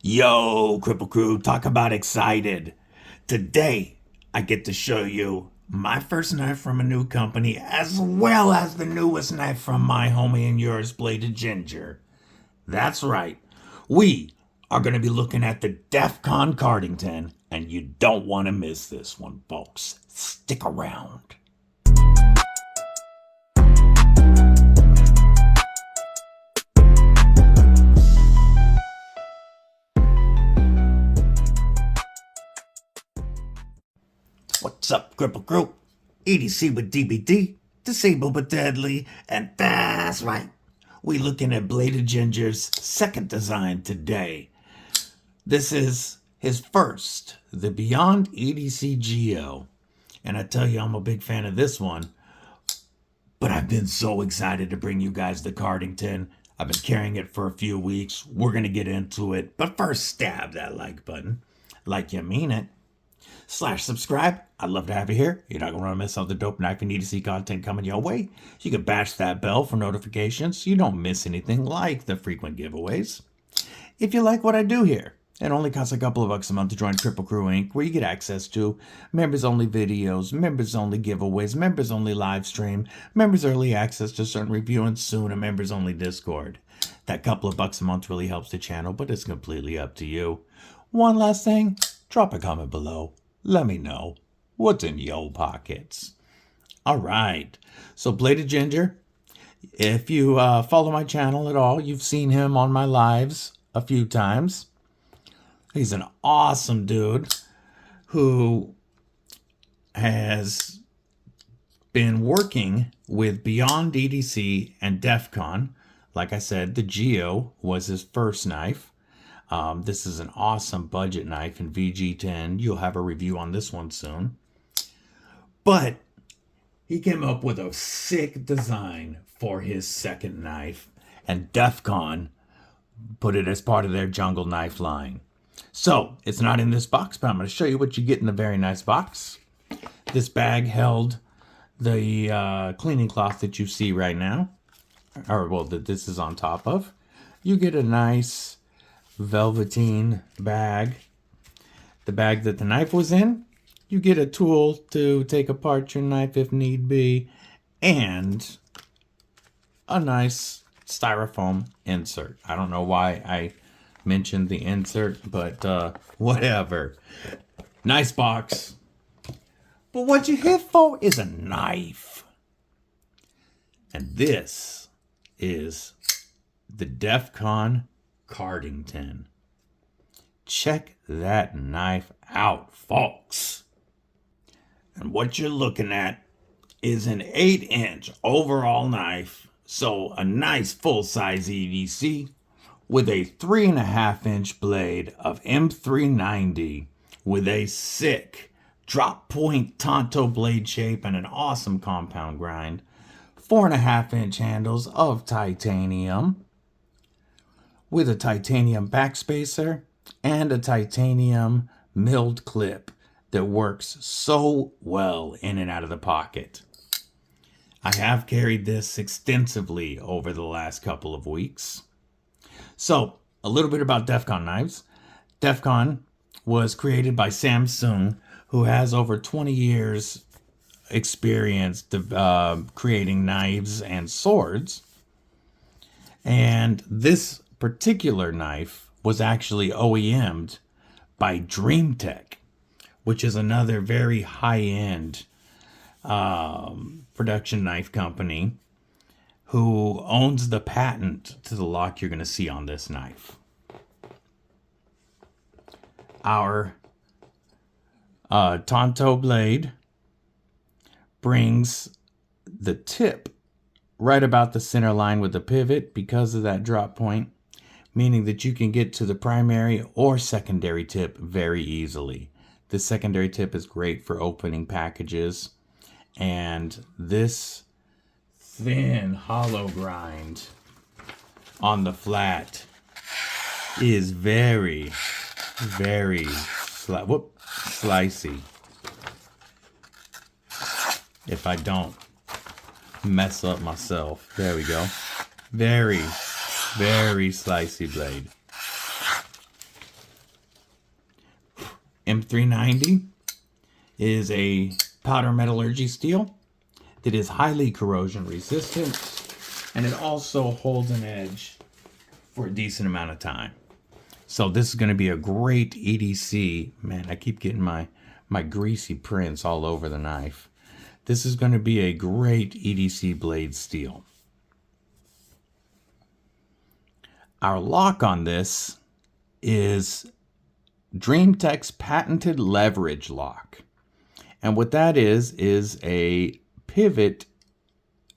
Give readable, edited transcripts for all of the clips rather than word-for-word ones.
Yo, Kripple Krew, talk about excited. Today, I get to show you my first knife from a new company, as well as the newest knife from my homie and yours, BladedGinger. That's right. We are going to be looking at the Defcon Cardington, and you don't want to miss this one, folks. Stick around. What's up, Kripple Krew? EDC with DBD, disabled but deadly, and that's right. We looking at BladedGinger's second design today. This is his first, the Beyond EDC Geo. And I tell you, I'm a big fan of this one. But I've been so excited to bring you guys the Cardington. I've been carrying it for a few weeks. We're going to get into it. But first, stab that like button. Like you mean it. /subscribe. I'd love to have you here. You're not going to want to miss out the dope knife and EDC content coming your way. You can bash that bell for notifications so you don't miss anything like the frequent giveaways. If you like what I do here, it only costs a couple of bucks a month to join Kripple Krew Inc., where you get access to members-only videos, members-only giveaways, members-only live stream, members early access to certain review, and soon a members-only Discord. That couple of bucks a month really helps the channel, but it's completely up to you. One last thing, drop a comment below. Let me know what's in your pockets. All right. So BladedGinger, if you follow my channel at all, you've seen him on my lives a few times. He's an awesome dude who has been working with Beyond EDC and Defcon. Like I said, the Geo was his first knife. This is an awesome budget knife in VG10. You'll have a review on this one soon. But he came up with a sick design for his second knife, and Defcon put it as part of their jungle knife line. So it's not in this box, but I'm going to show you what you get in the very nice box. This bag held the cleaning cloth that you see right now, or well, that this is on top of. You get a nice velveteen bag, the bag that the knife was in. You get a tool to take apart your knife if need be, and a nice styrofoam insert. I don't know why I mentioned the insert, but whatever. Nice box. But what you're here for is a knife. And this is the Defcon Cardington. Check that knife out, folks. And what you're looking at is an 8-inch overall knife. So a nice full-size EDC with a 3.5-inch blade of M390 with a sick drop point Tanto blade shape and an awesome compound grind. 4.5-inch handles of titanium with a titanium backspacer and a titanium milled clip that works so well in and out of the pocket. I have carried this extensively over the last couple of weeks. So, a little bit about Defcon knives. Defcon was created by Samsung, who has over 20 years experience creating knives and swords. And this particular knife was actually OEM'd by DreamTech, which is another very high-end production knife company who owns the patent to the lock you're going to see on this knife. Our Tanto blade brings the tip right about the center line with the pivot because of that drop point, meaning that you can get to the primary or secondary tip very easily. The secondary tip is great for opening packages, and this thin hollow grind on the flat is very, very slicey. If I don't mess up myself. There we go. Very, very slicey blade. M390 is a powder metallurgy steel that is highly corrosion resistant, and it also holds an edge for a decent amount of time. So this is going to be a great EDC. Man, I keep getting my greasy prints all over the knife. This is going to be a great EDC blade steel. Our lock on this is DreamTech's patented leverage lock. And what that is a pivot,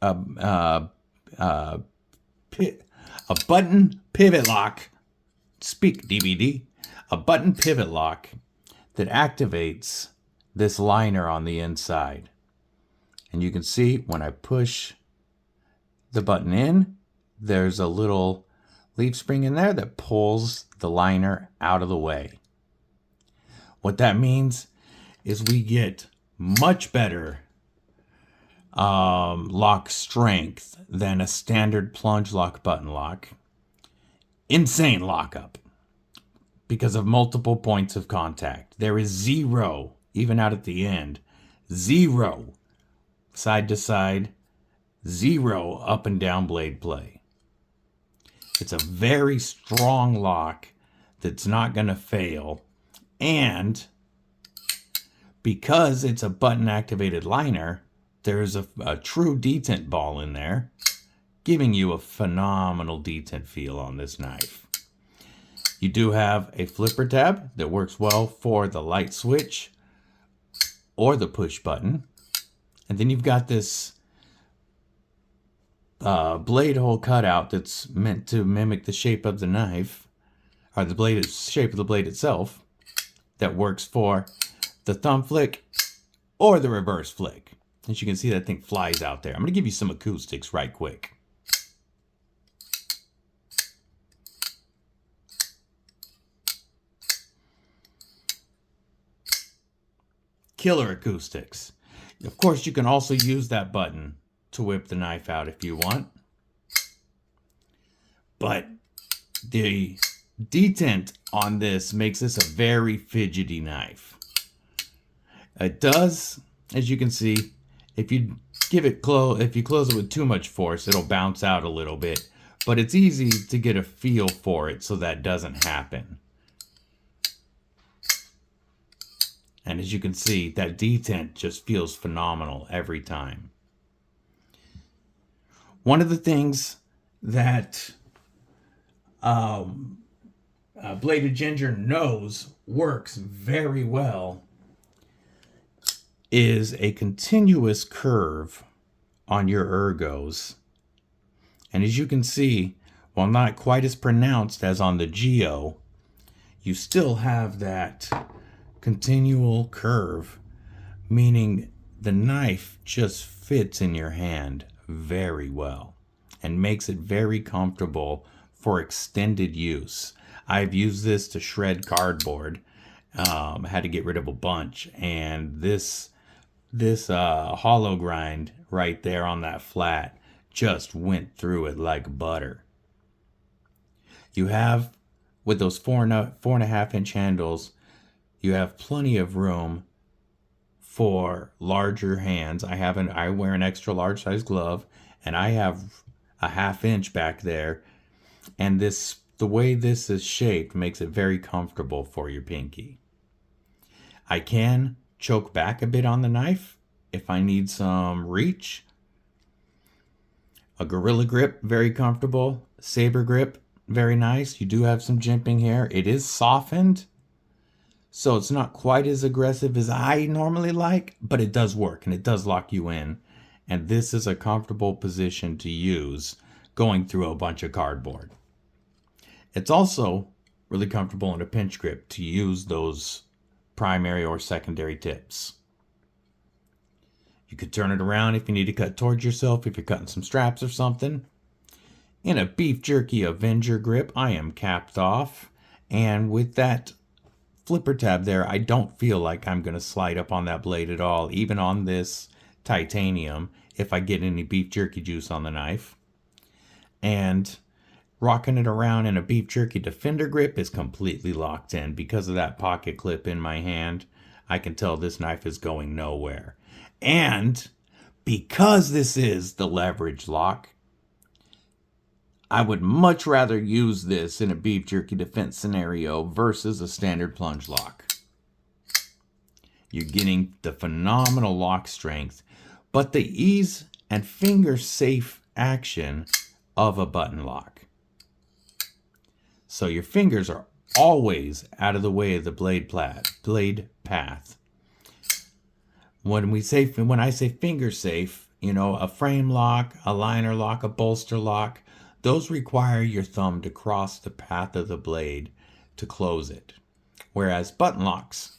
a button pivot lock. Speak DBD. A button pivot lock that activates this liner on the inside. And you can see when I push the button in, there's a little leaf spring in there that pulls the liner out of the way. What that means is we get much better lock strength than a standard plunge lock button lock. Insane lockup because of multiple points of contact. There is zero, even out at the end, zero side to side, zero up and down blade play. It's a very strong lock that's not going to fail. And because it's a button activated liner, there's a true detent ball in there, giving you a phenomenal detent feel on this knife. You do have a flipper tab that works well for the light switch or the push button. And then you've got this blade hole cutout that's meant to mimic the shape of the knife, or the shape of the blade itself, that works for the thumb flick or the reverse flick. As you can see, that thing flies out there. I'm going to give you some acoustics right quick. Killer acoustics. Of course, you can also use that button to whip the knife out if you want. But the detent on this makes this a very fidgety knife. It does, as you can see, if you close it with too much force, it'll bounce out a little bit. But it's easy to get a feel for it so that doesn't happen. And as you can see, that detent just feels phenomenal every time. One of the things that BladedGinger knows works very well is a continuous curve on your ergos. And as you can see, while not quite as pronounced as on the Geo, you still have that continual curve, meaning the knife just fits in your hand very well and makes it very comfortable for extended use. I've used this to shred cardboard. Had to get rid of a bunch, and this hollow grind right there on that flat just went through it like butter. You have, with those 4.5 inch handles, you have plenty of room for larger hands. I wear an extra large size glove, and I have a 1/2 inch back there, and the way this is shaped makes it very comfortable for your pinky. I can choke back a bit on the knife if I need some reach. A Gorilla Grip, very comfortable. Saber Grip, very nice. You do have some jimping here. It is softened, so it's not quite as aggressive as I normally like, but it does work and it does lock you in. And this is a comfortable position to use going through a bunch of cardboard. It's also really comfortable in a pinch grip to use those primary or secondary tips. You could turn it around if you need to cut towards yourself, if you're cutting some straps or something. In a Beef Jerky Avenger grip, I am capped off, and with that flipper tab there, I don't feel like I'm going to slide up on that blade at all, even on this titanium, if I get any beef jerky juice on the knife. And Rocking it around in a beef jerky defender grip is completely locked in. Because of that pocket clip in my hand, I can tell this knife is going nowhere. And because this is the leverage lock, I would much rather use this in a beef jerky defense scenario versus a standard plunge lock. You're getting the phenomenal lock strength, but the ease and finger safe action of a button lock. So your fingers are always out of the way of the blade path. When I say finger safe, you know, a frame lock, a liner lock, a bolster lock, those require your thumb to cross the path of the blade to close it. Whereas button locks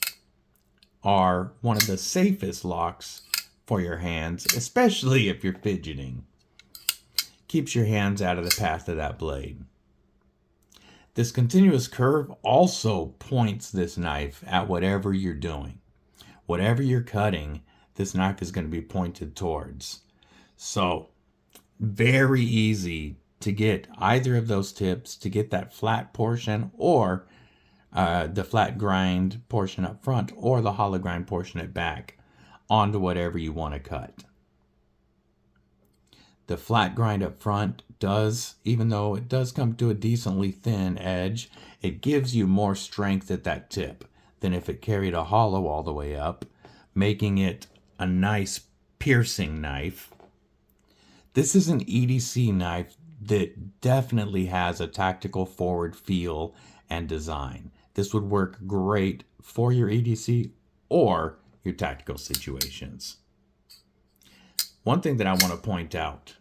are one of the safest locks for your hands, especially if you're fidgeting. Keeps your hands out of the path of that blade. This continuous curve also points this knife at whatever you're doing. Whatever you're cutting, this knife is going to be pointed towards. So, very easy to get either of those tips, to get that flat portion or the flat grind portion up front or the hollow grind portion at back onto whatever you want to cut. The flat grind up front does, even though it does come to a decently thin edge, it gives you more strength at that tip than if it carried a hollow all the way up, making it a nice piercing knife. This is an EDC knife that definitely has a tactical forward feel and design. This would work great for your EDC or your tactical situations. One thing that I want to point out,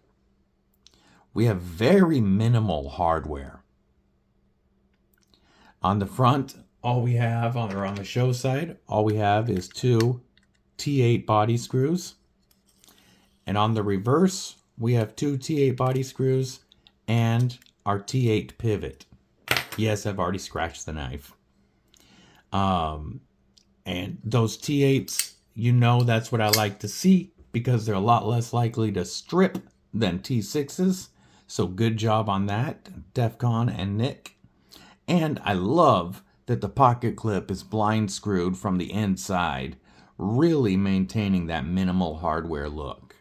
we have very minimal hardware. On the front, all we have, or on the show side, all we have is 2 T8 body screws. And on the reverse, we have 2 T8 body screws and our T8 pivot. Yes, I've already scratched the knife. And those T8s, you know, that's what I like to see because they're a lot less likely to strip than T6s. So good job on that, Defcon and Nick. And I love that the pocket clip is blind screwed from the inside, really maintaining that minimal hardware look.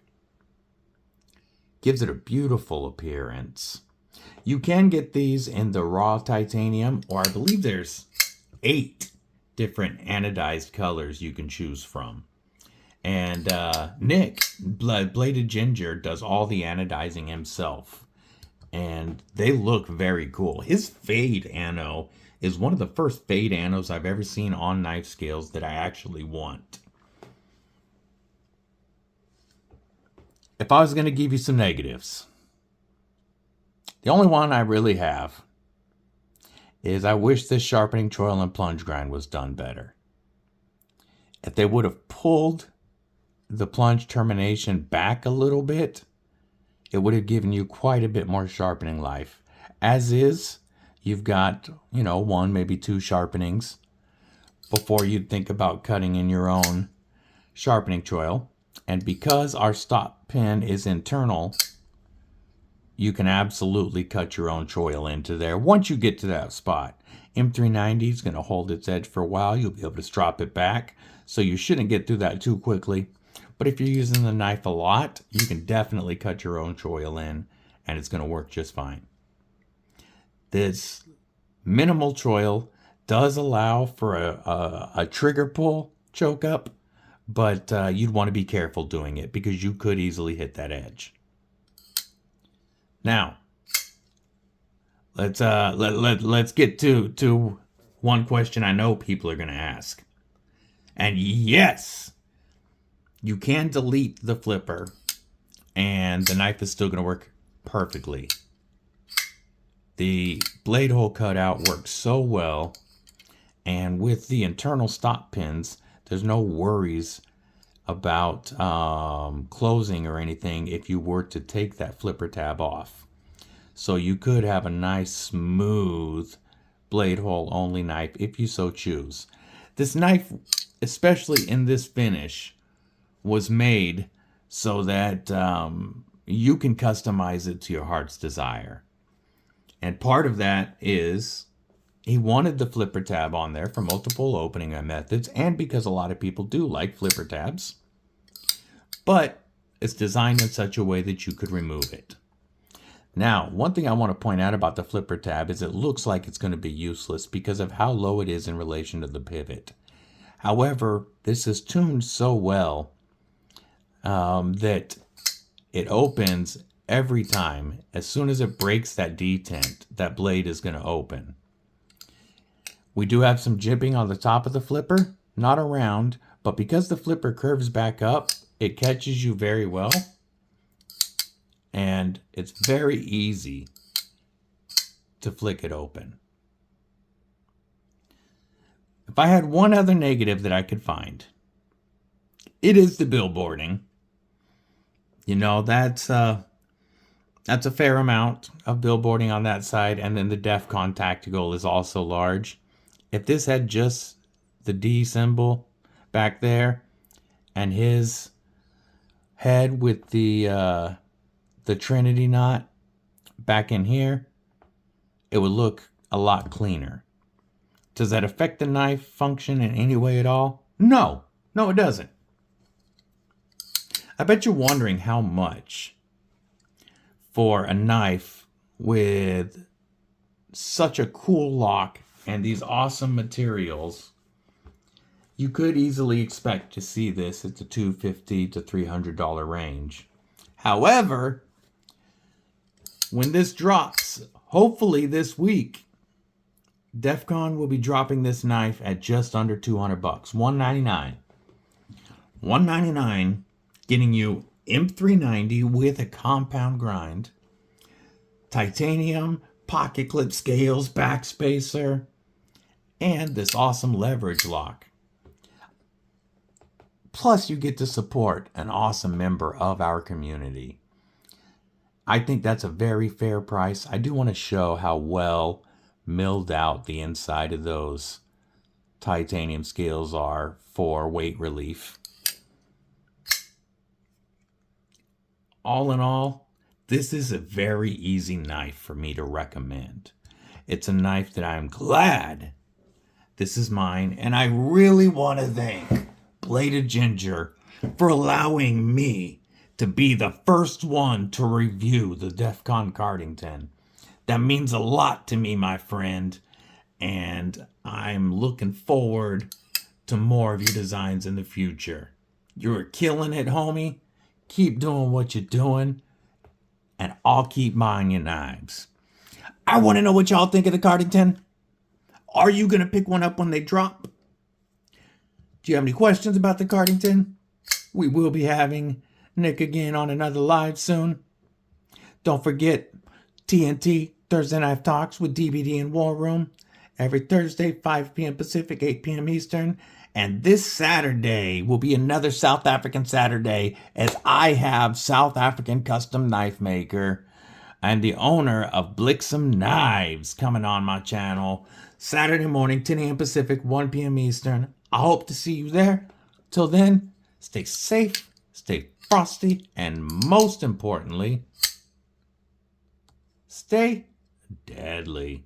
Gives it a beautiful appearance. You can get these in the raw titanium, or I believe there's 8 different anodized colors you can choose from. And Nick, BladedGinger, does all the anodizing himself. And they look very cool. His fade ano is one of the first fade anos I've ever seen on knife scales that I actually want. If I was going to give you some negatives, the only one I really have is I wish this sharpening choil and plunge grind was done better. If they would have pulled the plunge termination back a little bit, it would have given you quite a bit more sharpening life. As is, you've got, 1, maybe 2 sharpenings before you'd think about cutting in your own sharpening choil. And because our stop pin is internal, you can absolutely cut your own choil into there. Once you get to that spot, M390 is going to hold its edge for a while. You'll be able to strop it back, so you shouldn't get through that too quickly. But if you're using the knife a lot, you can definitely cut your own choil in, and it's going to work just fine. This minimal choil does allow for a trigger pull choke up, but you'd want to be careful doing it because you could easily hit that edge. Now, let's get to one question I know people are going to ask. And yes, you can delete the flipper and the knife is still going to work perfectly. The blade hole cutout works so well, and with the internal stop pins, there's no worries about closing or anything if you were to take that flipper tab off. So you could have a nice smooth blade hole only knife if you so choose. This knife, especially in this finish, was made so that you can customize it to your heart's desire. And part of that is he wanted the flipper tab on there for multiple opening methods, and because a lot of people do like flipper tabs. But it's designed in such a way that you could remove it. Now, one thing I want to point out about the flipper tab is it looks like it's going to be useless because of how low it is in relation to the pivot. However, this is tuned so well that it opens every time. As soon as it breaks that detent, that blade is going to open. We do have some jibbing on the top of the flipper, not around, but because the flipper curves back up, it catches you very well. And it's very easy to flick it open. If I had one other negative that I could find, it is the billboarding. You know, that's a fair amount of billboarding on that side, and then the Defcon Tactical is also large. If this had just the D symbol back there and his head with the Trinity knot back in here, it would look a lot cleaner. Does that affect the knife function in any way at all? No, it doesn't. I bet you're wondering how much for a knife with such a cool lock and these awesome materials. You could easily expect to see this at the $250 to $300 range. However, when this drops, hopefully this week, Defcon will be dropping this knife at just under $200, $199. $199, getting you M390 with a compound grind, titanium, pocket clip scales, backspacer, and this awesome leverage lock. Plus, you get to support an awesome member of our community. I think that's a very fair price. I do want to show how well milled out the inside of those titanium scales are for weight relief. All in all, this is a very easy knife for me to recommend. It's a knife that I'm glad this is mine, and I really want to thank BladedGinger for allowing me to be the first one to review the Defcon Cardington. That means a lot to me, my friend, and I'm looking forward to more of your designs in the future. You're killing it, homie. Keep doing what you're doing, and I'll keep buying your knives. I want to know what y'all think of the Cardington. Are you going to pick one up when they drop? Do you have any questions about the Cardington? We will be having Nick again on another live soon. Don't forget TNT, Thursday Night Talks with DBD and War Room. Every Thursday, 5 p.m. Pacific, 8 p.m. Eastern. And this Saturday will be another South African Saturday, as I have South African custom knife maker and the owner of Blixum Knives coming on my channel. Saturday morning, 10 a.m. Pacific, 1 p.m. Eastern. I hope to see you there. Till then, stay safe, stay frosty, and most importantly, stay deadly.